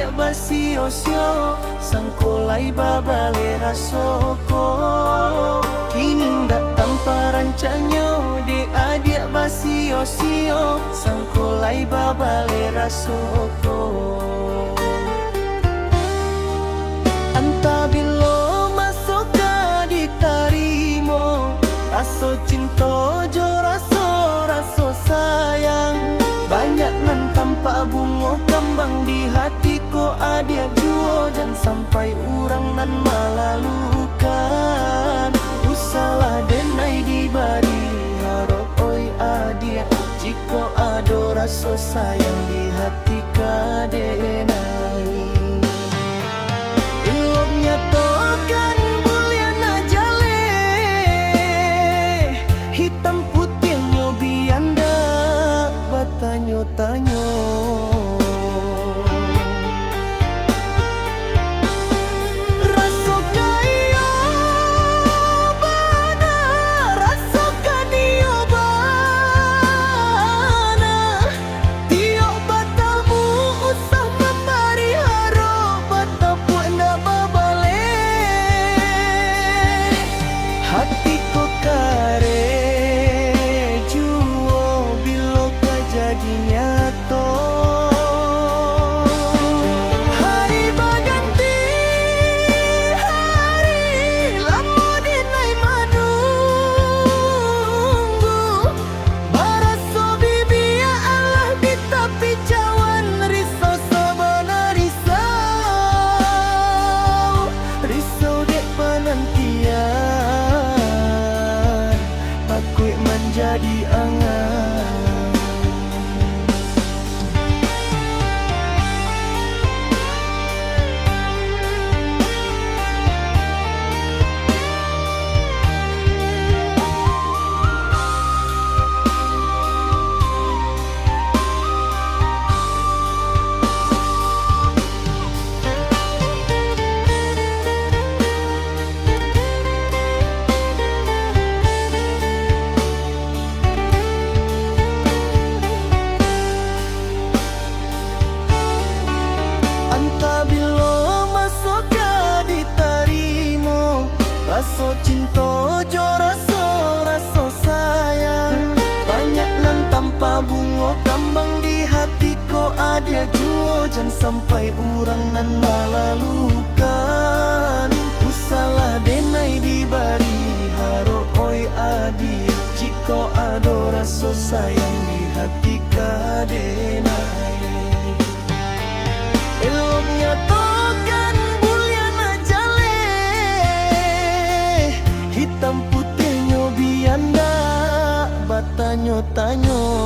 adik basi osio sangkulai babale rasoko kini datang parancanyo di adik basi osio sangkulai babale rasoko anta bilo masuk di tarimo raso cinta jo raso sayang banyak nan tanpa bunga kembang di hatiku adia juo dan sampai orang nan malalukan usalah denai dibari harap oi adia jika ada rasa sayang di hati kadenai ilmunya tokan mulia najale hitam putih nyobianda tanyo-tanyo jadi angan raso cinta jo raso sayang banyak nan tanpa bunga kembang di hatiku ada juo jangan sampai orang nan malalukan usalah denai dibari harap oi adi jika ada rasa sayang di hati kadenai ilmunya tokan hitam putihnya bianda batanyo-tanyo